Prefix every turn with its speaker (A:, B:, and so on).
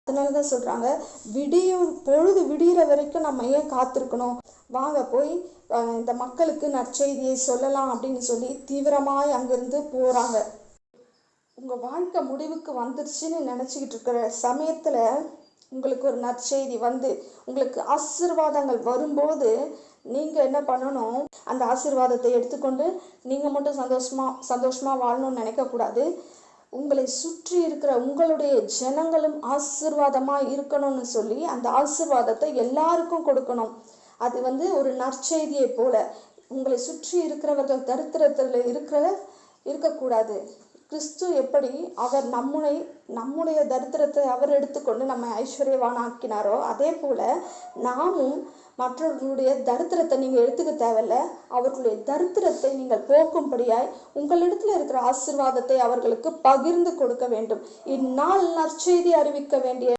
A: அதனாலதான் சொல்றாங்க, பொழுது விடிகிற வரைக்கும் நம்ம ஏன் காத்திருக்கணும், வாங்க போய் இந்த மக்களுக்கு நற்செய்தியை சொல்லலாம் அப்படின்னு சொல்லி தீவிரமாய் அங்கிருந்து போறாங்க. உங்க வாழ்க்கை முடிவுக்கு வந்துருச்சுன்னு நினைச்சுக்கிட்டு இருக்கிற சமயத்துல உங்களுக்கு ஒரு நற்செய்தி வந்து உங்களுக்கு ஆசீர்வாதங்கள் வரும்போது நீங்க என்ன பண்ணணும், அந்த ஆசீர்வாதத்தை எடுத்துக்கொண்டு நீங்க மட்டும் சந்தோஷமா வாழணும்னு நினைக்க கூடாது. உங்களை சுற்றி இருக்கிற உங்களுடைய ஜனங்களும் ஆசீர்வாதமா இருக்கணும்னு சொல்லி அந்த ஆசீர்வாதத்தை எல்லாருக்கும் கொடுக்கணும். அது ஒரு நற்செய்தியை போல. உங்களை சுற்றி இருக்கிறவர்கள் தரித்திரத்துல இருக்கக்கூடாது. கிறிஸ்து எப்படி அவர் நம்முடைய தரித்திரத்தை அவர் எடுத்துக்கொண்டு நம்ம ஐஸ்வர்யவானாக்கினாரோ, அதே போல நாமும் மற்றவர்களுடைய தரித்திரத்தை நீங்க எடுத்துக்க தேவையில்ல. அவர்களுடைய தரித்திரத்தை நீங்கள் போக்கும்படியாய் உங்களிடத்துல இருக்கிற ஆசீர்வாதத்தை அவர்களுக்கு பகிர்ந்து கொடுக்க வேண்டும். இந்நாள் நற்செய்தி அறிவிக்க வேண்டிய